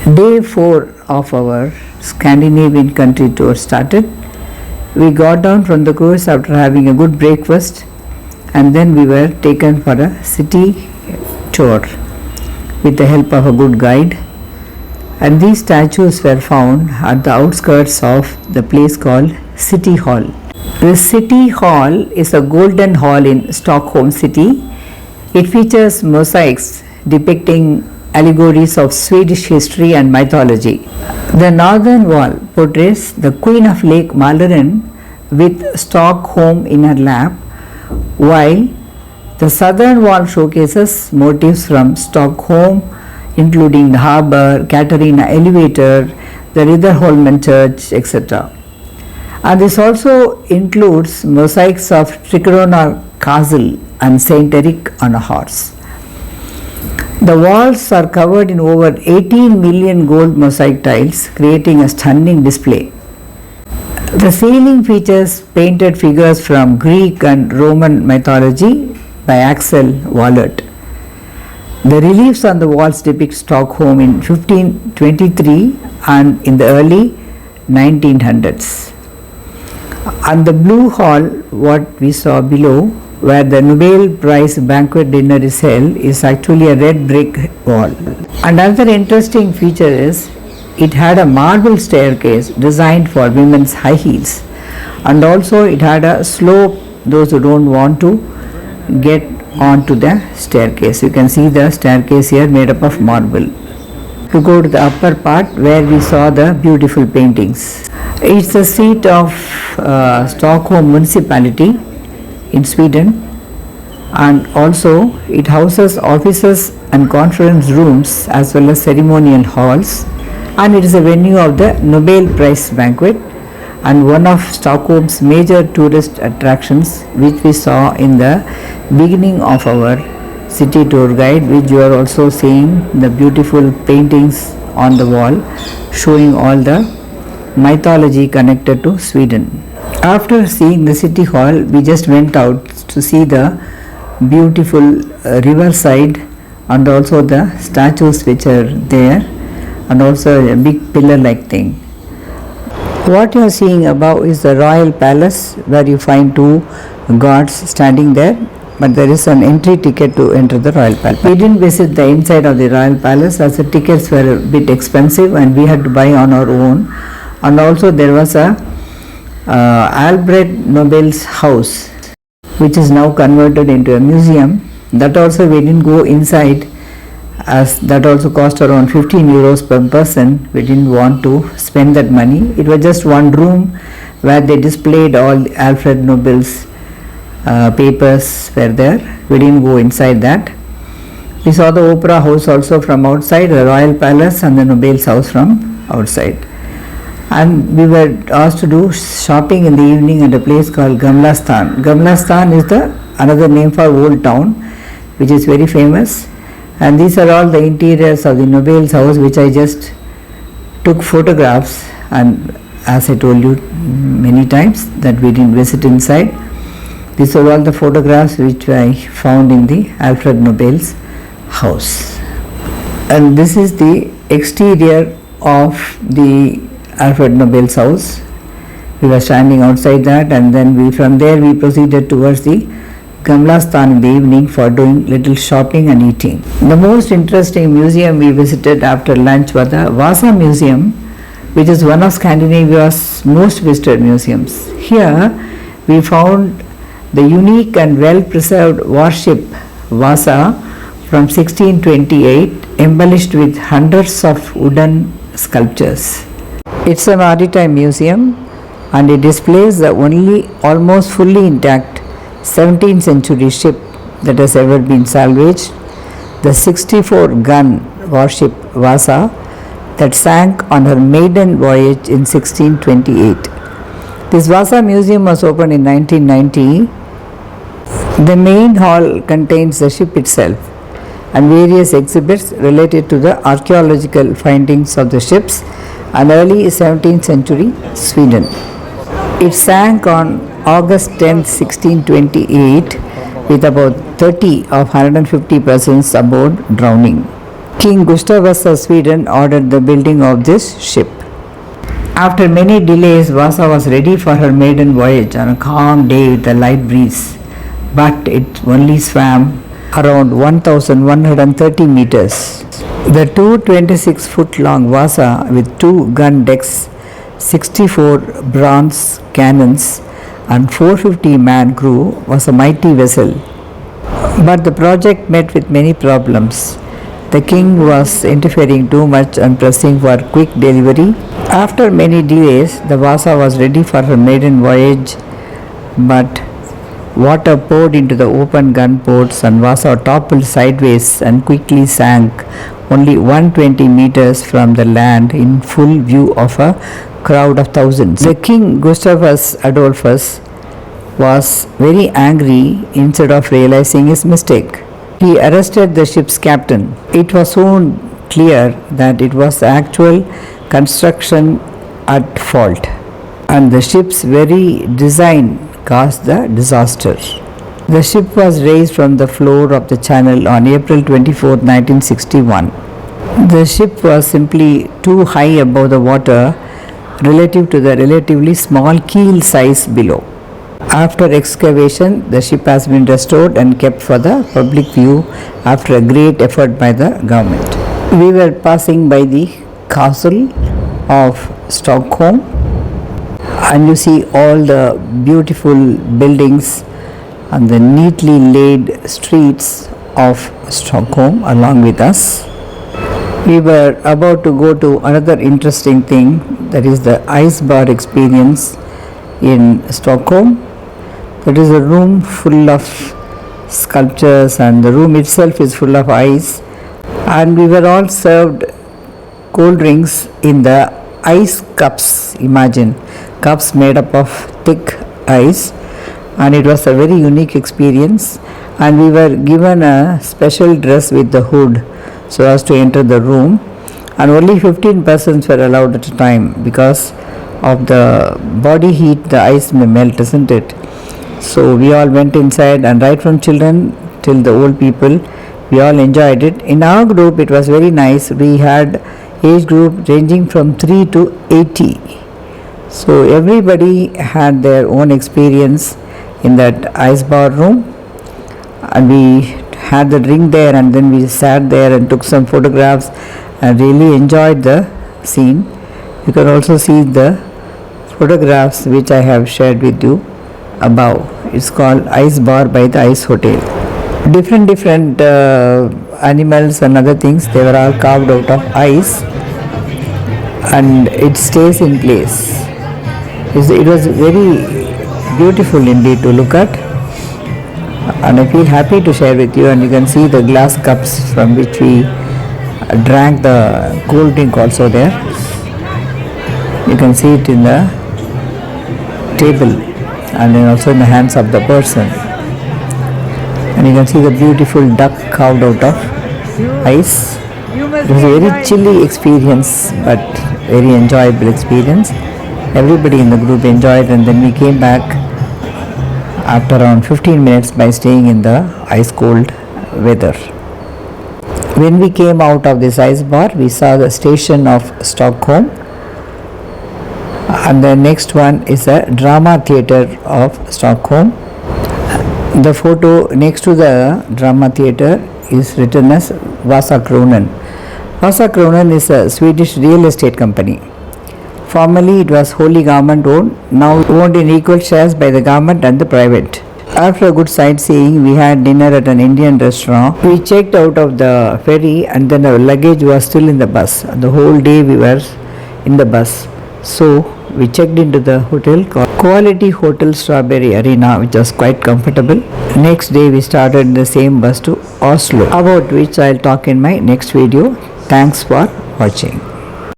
Day 4 of our Scandinavian country tour started. We got down from the course after having a good breakfast, and then we were taken for a city tour with the help of a good guide. And these statues were found at the outskirts of the place called City Hall. The City Hall is a golden hall in Stockholm City. It features mosaics depicting allegories of Swedish history and mythology. The northern wall portrays the Queen of Lake Mälaren with Stockholm in her lap, while the southern wall showcases motifs from Stockholm, including the harbour, Katarina elevator, the Riddarholmen Church, etc. And this also includes mosaics of Trichrona Castle and Saint Eric on a horse. The walls are covered in over 18 million gold mosaic tiles, creating a stunning display. The ceiling features painted figures from Greek and Roman mythology by Axel Wallert. The reliefs on the walls depict Stockholm in 1523 and in the early 1900s. On the blue hall, what we saw below, where the Nobel Prize banquet dinner is held, is actually a red brick wall. Another interesting feature is it had a marble staircase designed for women's high heels, and also it had a slope, those who don't want to get onto the staircase. You can see the staircase here made up of marble. To go to the upper part where we saw the beautiful paintings. It's the seat of Stockholm municipality in Sweden, and also it houses offices and conference rooms as well as ceremonial halls, and it is a venue of the Nobel Prize banquet and one of Stockholm's major tourist attractions, which we saw in the beginning of our city tour guide, which you are also seeing the beautiful paintings on the wall showing all the mythology connected to Sweden. After seeing the city hall, we just went out to see the beautiful riverside and also the statues which are there, and also a big pillar like thing. What you are seeing above is the royal palace, where you find two guards standing there, but there is an entry ticket to enter the royal palace. We didn't visit the inside of the royal palace as the tickets were a bit expensive and we had to buy on our own. And also there was a Alfred Nobel's house, which is now converted into a museum. That also we didn't go inside, as that also cost around 15 euros per person. We didn't want to spend that money. It was just one room where they displayed all Alfred Nobel's papers were there. We didn't go inside that. We saw the opera house also from outside, the royal palace and the Nobel's house from outside. And we were asked to do shopping in the evening at a place called Gamla Stan. Gamla Stan is the another name for Old Town, which is very famous. And these are all the interiors of the Nobel's house, which I just took photographs, and as I told you many times that we didn't visit inside. These are all the photographs which I found in the Alfred Nobel's house. And this is the exterior of the Alfred Nobel's house. We were standing outside that, and then from there we proceeded towards the Gamla Stan in the evening for doing little shopping and eating. The most interesting museum we visited after lunch was the Vasa Museum, which is one of Scandinavia's most visited museums. Here we found the unique and well preserved warship Vasa from 1628, embellished with hundreds of wooden sculptures. It's a maritime museum, and it displays the only almost fully intact 17th century ship that has ever been salvaged, the 64-gun warship Vasa that sank on her maiden voyage in 1628. This Vasa Museum was opened in 1990. The main hall contains the ship itself and various exhibits related to the archaeological findings of the ships and early 17th century Sweden. It sank on August 10, 1628, with about 30 of 150 persons aboard drowning. King Gustavus of Sweden ordered the building of this ship. After many delays, Vasa was ready for her maiden voyage on a calm day with a light breeze, but it only swam around 1130 meters. The 226-foot long Vasa with 2 gun decks, 64 bronze cannons and 450-man crew was a mighty vessel. But the project met with many problems. The king was interfering too much and pressing for quick delivery. After many delays, the Vasa was ready for her maiden voyage, but water poured into the open gun ports and Vasa toppled sideways and quickly sank only 120 meters from the land in full view of a crowd of thousands. The king Gustavus Adolphus was very angry instead of realizing his mistake. He arrested the ship's captain. It was soon clear that it was the actual construction at fault, and the ship's very design caused the disaster. The ship was raised from the floor of the channel on April 24, 1961. The ship was simply too high above the water relative to the relatively small keel size below. After excavation, the ship has been restored and kept for the public view after a great effort by the government. We were passing by the castle of Stockholm, and you see all the beautiful buildings and the neatly laid streets of Stockholm along with us. We were about to go to another interesting thing, that is the ice bar experience in Stockholm. It is a room full of sculptures and the room itself is full of ice, and we were all served cold drinks in the ice cups. Imagine, cups made up of thick ice, and it was a very unique experience. And we were given a special dress with the hood so as to enter the room, and only 15 persons were allowed at a time because of the body heat. The ice may melt, isn't it? So we all went inside, and right from children till the old people, we all enjoyed it. In our group it was very nice. We had age group ranging from 3 to 80. So everybody had their own experience in that ice bar room, and we had the drink there, and then we sat there and took some photographs and really enjoyed the scene. You can also see the photographs which I have shared with you above. It's called Ice Bar by the Ice Hotel. Different animals and other things, they were all carved out of ice, and it stays in place. It was very beautiful indeed to look at, and I feel happy to share with you. And you can see the glass cups from which we drank the cold drink also there. You can see it in the table and then also in the hands of the person, and you can see the beautiful duck carved out of ice. It was a very chilly experience but very enjoyable experience. Everybody in the group enjoyed, and then we came back after around 15 minutes by staying in the ice cold weather. When we came out of this ice bar, we saw the station of Stockholm, and the next one is the drama theatre of Stockholm. The photo next to the drama theatre is written as Vasakronan. Vasakronan is a Swedish real estate company. Formerly it was wholly government owned, now owned in equal shares by the government and the private. After a good sightseeing, we had dinner at an Indian restaurant. We checked out of the ferry, and then our luggage was still in the bus. The whole day we were in the bus. So we checked into the hotel called Quality Hotel Strawberry Arena, which was quite comfortable. Next day we started the same bus to Oslo, about which I'll talk in my next video. Thanks for watching.